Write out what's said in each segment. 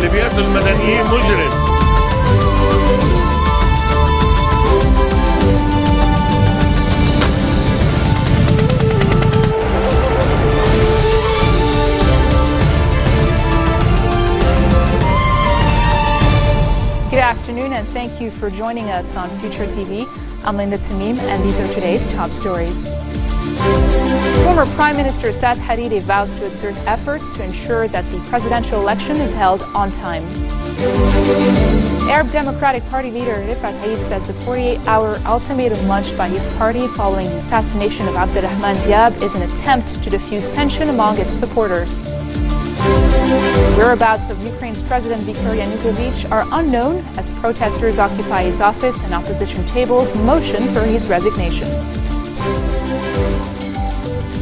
واللي بيقتل المدنيين مجرم. Good afternoon and thank you for joining us on FutureTV. I'm Linda Tamim and these are today's top stories. Former Prime Minister Saad Hariri vows to exert efforts to ensure that the presidential election is held on time. Arab Democratic Party leader Rifat Eid says the 48-hour ultimatum launched by his party following the assassination of Abdurrahman Diab is an attempt to diffuse tension among its supporters. Whereabouts of Ukraine's President Viktor Yanukovych are unknown as protesters occupy his office and opposition tables motion for his resignation.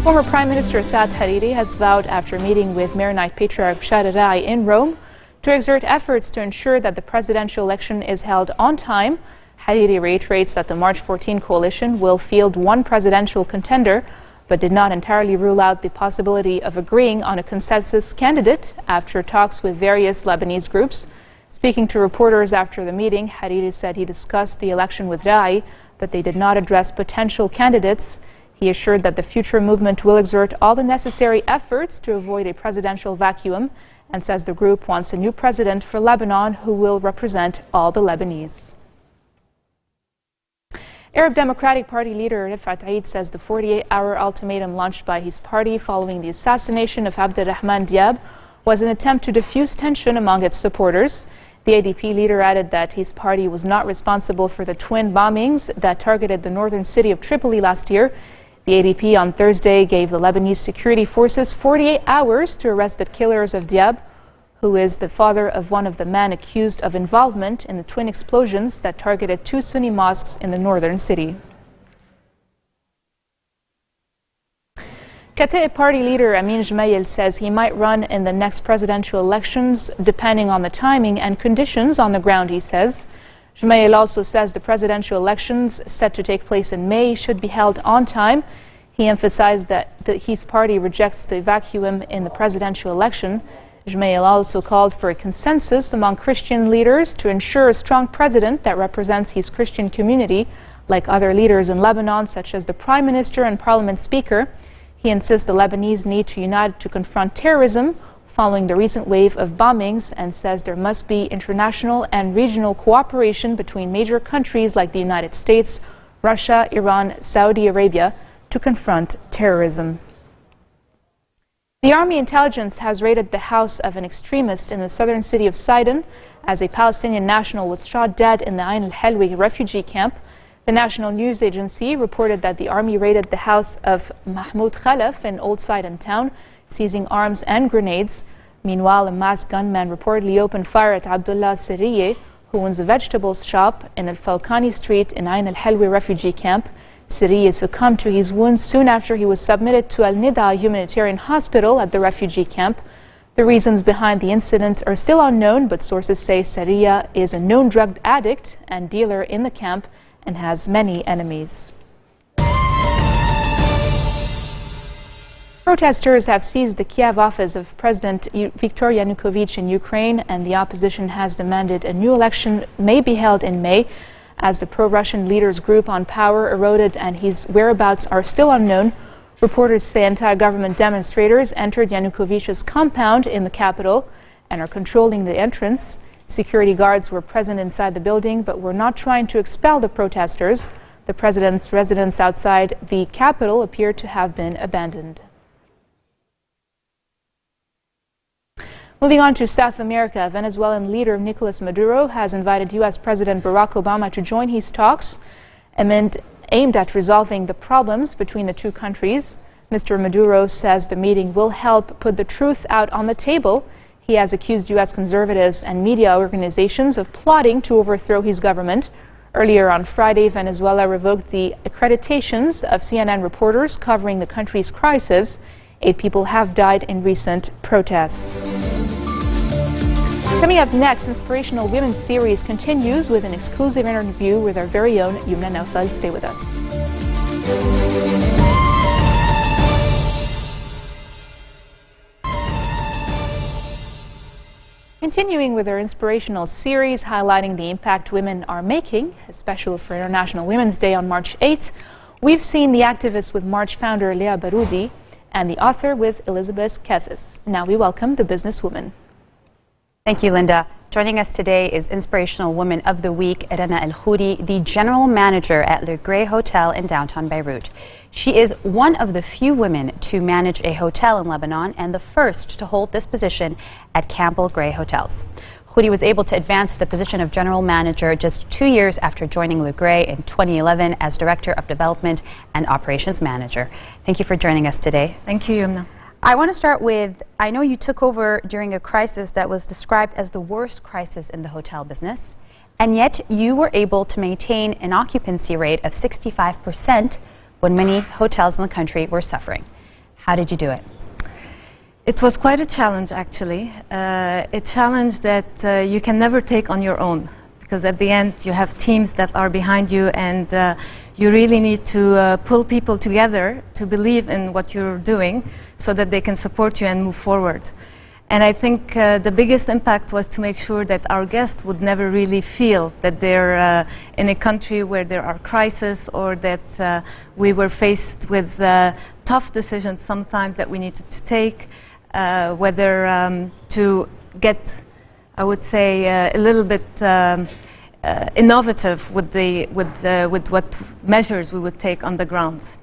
Former Prime Minister Saad Hariri has vowed after meeting with Maronite Patriarch Bashar al-Rai in Rome to exert efforts to ensure that the presidential election is held on time. Hariri reiterates that the March 14 coalition will field one presidential contender, but did not entirely rule out the possibility of agreeing on a consensus candidate after talks with various Lebanese groups. Speaking to reporters after the meeting, Hariri said he discussed the election with Rai, but they did not address potential candidates. He assured that the future movement will exert all the necessary efforts to avoid a presidential vacuum and says the group wants a new president for Lebanon who will represent all the Lebanese. Arab Democratic Party leader Rifat Eid says the 48-hour ultimatum launched by his party following the assassination of Abdurrahman Diab was an attempt to diffuse tension among its supporters. The ADP leader added that his party was not responsible for the twin bombings that targeted the northern city of Tripoli last year. The ADP on Thursday gave the Lebanese security forces 48 hours to arrest the killers of Diab, who is the father of one of the men accused of involvement in the twin explosions that targeted two Sunni mosques in the northern city. Kataib Party leader Amin Jmail says he might run in the next presidential elections depending on the timing and conditions on the ground, he says. Jmail also says the presidential elections set to take place in May should be held on time. He emphasized that his party rejects the vacuum in the presidential election. Jmail also called for a consensus among Christian leaders to ensure a strong president that represents his Christian community, like other leaders in Lebanon, such as the Prime Minister and Parliament Speaker. He insists the Lebanese need to unite to confront terrorism following the recent wave of bombings and says there must be international and regional cooperation between major countries like the United States, Russia, Iran, Saudi Arabia to confront terrorism. The Army intelligence has raided the house of an extremist in the southern city of Sidon as a Palestinian national was shot dead in the Ain al-Halwi refugee camp. The national news agency reported that the army raided the house of Mahmoud Khalaf in Old Sidon town, seizing arms and grenades. Meanwhile, a masked gunman reportedly opened fire at Abdullah Siriye, who owns a vegetables shop in Al-Falkani Street in Ain al-Halwi refugee camp. Siriye succumbed to his wounds soon after he was submitted to Al-Nida humanitarian hospital at the refugee camp. The reasons behind the incident are still unknown, but sources say Siriye is a known drug addict and dealer in the camp and has many enemies. Protesters have seized the Kiev office of President Viktor Yanukovych in Ukraine, and the opposition has demanded a new election may be held in May. As the pro-Russian leader's group on power eroded and his whereabouts are still unknown, reporters say anti-government demonstrators entered Yanukovych's compound in the capital and are controlling the entrance. Security guards were present inside the building but were not trying to expel the protesters. The president's residence outside the capital appeared to have been abandoned. Moving on to South America, Venezuelan leader Nicolas Maduro has invited U.S. President Barack Obama to join his talks aimed at resolving the problems between the two countries. Mr. Maduro says the meeting will help put the truth out on the table. He has accused U.S. conservatives and media organizations of plotting to overthrow his government. Earlier on Friday, Venezuela revoked the accreditations of CNN reporters covering the country's crisis. 8 people have died in recent protests. Coming up next, Inspirational Women's Series continues with an exclusive interview with our very own Yumna Naufal. Stay with us. Continuing with our inspirational series highlighting the impact women are making, especially for International Women's Day on March 8th, we've seen the activist with March founder Leah Baroudi and the author with Elizabeth Kethis. Now we welcome the businesswoman. Thank you, Linda. Joining us today is Inspirational Woman of the Week, Rana El Khouri, the General Manager at Le Grey Hotel in downtown Beirut. She is one of the few women to manage a hotel in Lebanon and the first to hold this position at Campbell Grey Hotels. Khouri was able to advance to the position of General Manager just 2 years after joining Le Grey in 2011 as Director of Development and Operations Manager. Thank you for joining us today. Thank you, Yumna. I want to start with, I know you took over during a crisis that was described as the worst crisis in the hotel business, and yet you were able to maintain an occupancy rate of 65% when many hotels in the country were suffering. How did you do it? It was quite a challenge, actually. A challenge that you can never take on your own, because at the end you have teams that are behind you, and you really need to pull people together to believe in what you're doing so that they can support you and move forward. And I think the biggest impact was to make sure that our guests would never really feel that they're in a country where there are crises, or that we were faced with tough decisions sometimes that we needed to take, whether to get, I would say, a little bit innovative with what measures we would take on the grounds.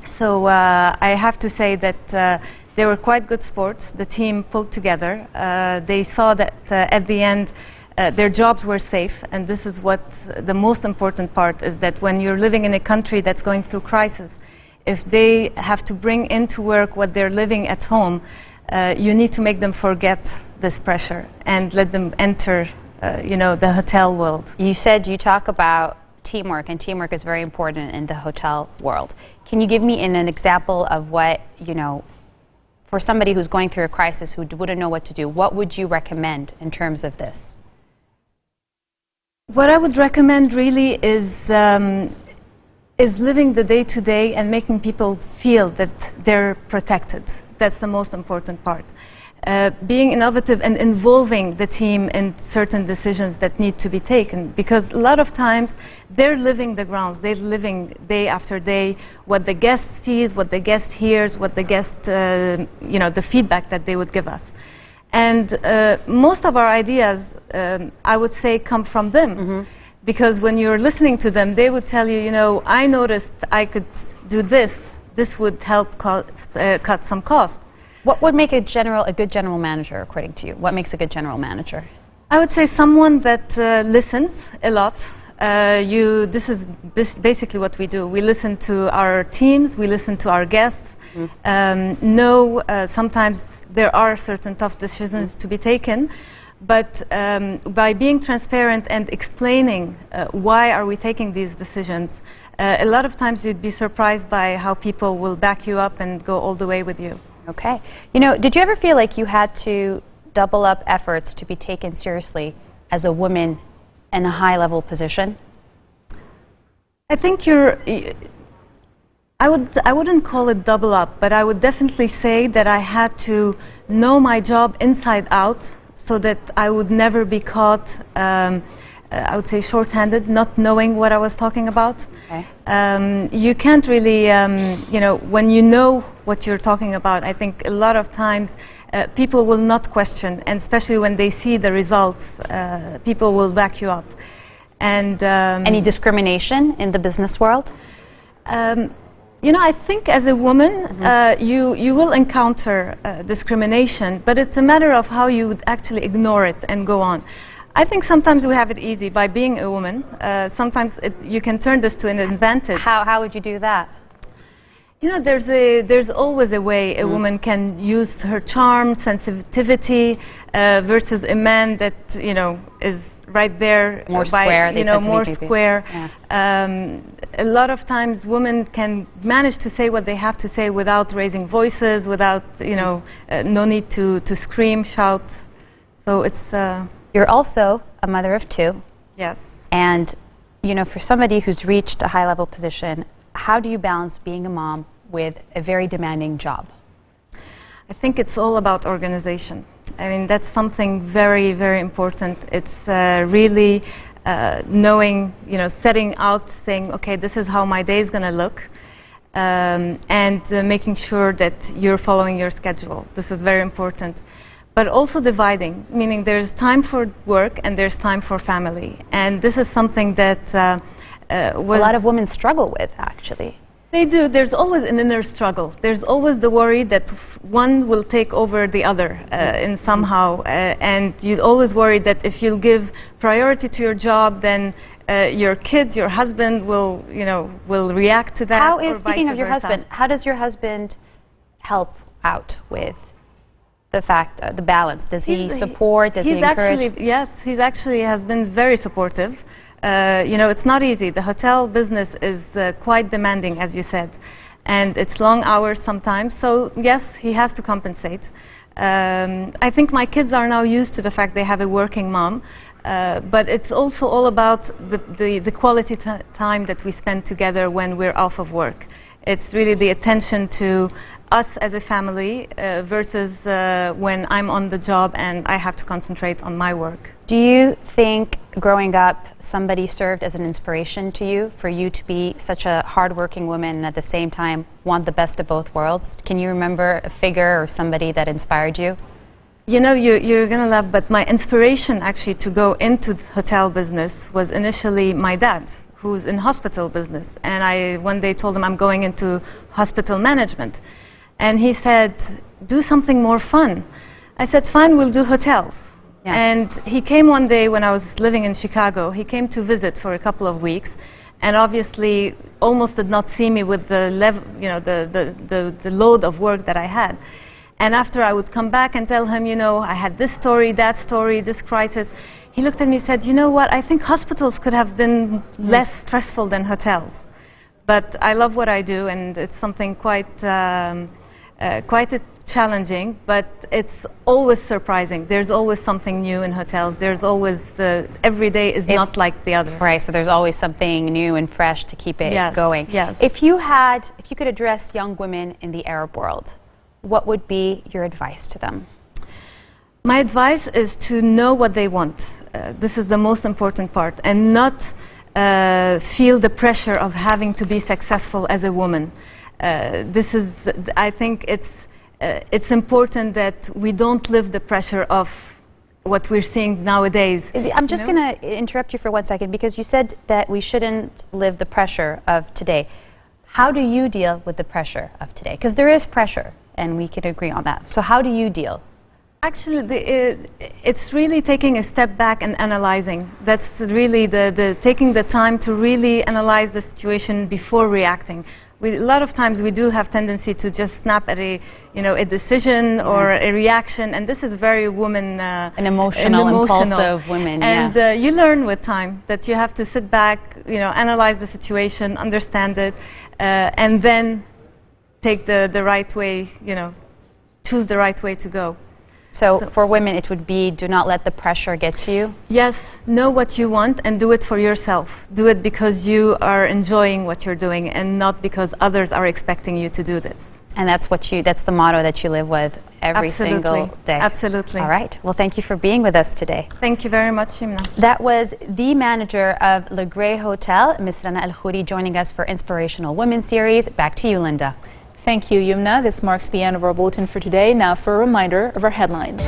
So I have to say that they were quite good sports. The team pulled together. They saw that at the end their jobs were safe, and this is what the most important part is, that when you're living in a country that's going through crisis, if they have to bring into work what they're living at home, you need to make them forget this pressure and let them enter the hotel world. You said you talk about teamwork, and teamwork is very important in the hotel world. Can you give me an example of what, for somebody who's going through a crisis who wouldn't know what to do, what would you recommend in terms of this? What I would recommend really is living the day-to-day and making people feel that they're protected. That's the most important part. Being innovative and involving the team in certain decisions that need to be taken, because a lot of times they're living the grounds, they're living day after day what the guest sees, what the guest hears, what the guest, the feedback that they would give us. And most of our ideas, I would say, come from them. Mm-hmm. Because when you're listening to them, they would tell you, I noticed I could do this. This would help cut some cost. What would make a good general manager, according to you? What makes a good general manager? I would say someone that listens a lot. This is basically what we do. We listen to our teams, we listen to our guests. Mm-hmm. Sometimes there are certain tough decisions to be taken, but by being transparent and explaining why are we taking these decisions, a lot of times you'd be surprised by how people will back you up and go all the way with you. Okay. Did you ever feel like you had to double up efforts to be taken seriously as a woman in a high-level position? I think I wouldn't call it double up, but I would definitely say that I had to know my job inside out so that I would never be caught, I would say, short-handed, not knowing what I was talking about. Okay. You can't really, when you know what you're talking about, I think a lot of times people will not question, and especially when they see the results, people will back you up. And any discrimination in the business world? I think as a woman, mm-hmm. you will encounter discrimination, but it's a matter of how you would actually ignore it and go on. I think sometimes we have it easy by being a woman. Sometimes you can turn this to an advantage. How would you do that? There's always a way a woman can use her charm, sensitivity, versus a man that is right there, more square. More square. Yeah. A lot of times, women can manage to say what they have to say without raising voices, without no need to scream, shout. So it's. You're also a mother of two. Yes. And for somebody who's reached a high-level position, how do you balance being a mom with a very demanding job? I think it's all about organization. I mean, that's something very, very important. It's really knowing, setting out, saying, okay, this is how my day is going to look, and making sure that you're following your schedule. This is very important. But also dividing, meaning there's time for work and there's time for family. And this is something that a lot of women struggle with, actually. They do. There's always an inner struggle. There's always the worry that one will take over the other in somehow. And you always worry that if you'll give priority to your job, then your kids, your husband will react to that. Speaking of your husband, how does your husband help out with the balance? Does he support? Does he encourage? Yes, he's actually has been very supportive. It's not easy. The hotel business is quite demanding, as you said, and it's long hours sometimes. So yes, he has to compensate. I think my kids are now used to the fact they have a working mom, but it's also all about the quality time that we spend together when we're off of work. It's really the attention to us as a family versus when I'm on the job and I have to concentrate on my work. Do you think growing up somebody served as an inspiration to you, for you to be such a hardworking woman and at the same time want the best of both worlds? Can you remember a figure or somebody that inspired you? You're going to laugh, but my inspiration actually to go into the hotel business was initially my dad, who's in hospital business. And I one day told him I'm going into hospital management. And he said, do something more fun. I said, fine, we'll do hotels. Yeah. And he came one day when I was living in Chicago. He came to visit for a couple of weeks, and obviously almost did not see me with the level, the load of work that I had. And after I would come back and tell him, I had this story, that story, this crisis, he looked at me and said, you know what, I think hospitals could have been less stressful than hotels. But I love what I do, and it's something quite challenging, but it's always surprising. There's always something new in hotels. There's always, every day is not like the other. Right, so there's always something new and fresh to keep it going. Yes. If you could address young women in the Arab world, what would be your advice to them? My advice is to know what they want. This is the most important part, and not feel the pressure of having to be successful as a woman. I think it's important that we don't live the pressure of what we're seeing nowadays. I'm just going to interrupt you for 1 second, because you said that we shouldn't live the pressure of today. How do you deal with the pressure of today? Because there is pressure, and we can agree on that. So how do you deal? Actually, it's really taking a step back and analyzing. That's really taking the time to really analyze the situation before reacting. A lot of times we do have tendency to just snap at a decision or a reaction, and this is very woman. An emotional, impulsive women. And you learn with time that you have to sit back, analyze the situation, understand it, and then take the right way, choose the right way to go. So for women, it would be, do not let the pressure get to you? Yes, know what you want and do it for yourself. Do it because you are enjoying what you're doing and not because others are expecting you to do this. And that's the motto that you live with every single day. Absolutely. All right. Well, thank you for being with us today. Thank you very much, Shimna. That was the manager of Le Grey Hotel, Ms. Rana Al Khouri, joining us for Inspirational Women series. Back to you, Linda. Thank you, Yumna. This marks the end of our bulletin for today. Now for a reminder of our headlines.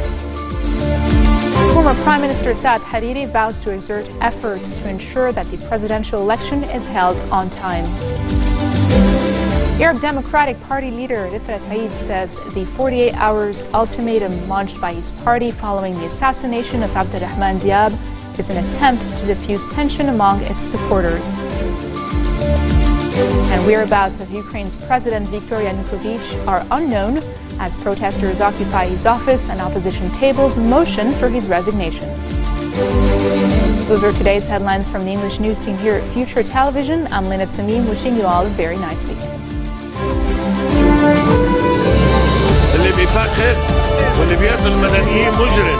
Former Prime Minister Saad Hariri vows to exert efforts to ensure that the presidential election is held on time. Arab Democratic Party leader Rifat Aid says the 48 hours ultimatum launched by his party following the assassination of Abdurrahman Diab is an attempt to diffuse tension among its supporters. And whereabouts of Ukraine's President Viktor Yanukovych are unknown as protesters occupy his office and opposition tables motion for his resignation. Those are today's headlines from the English news team here at Future Television. I'm Lina Tamim, wishing you all a very nice weekend. اللي بيفخر واللي بيقتل المدنيين مجرم.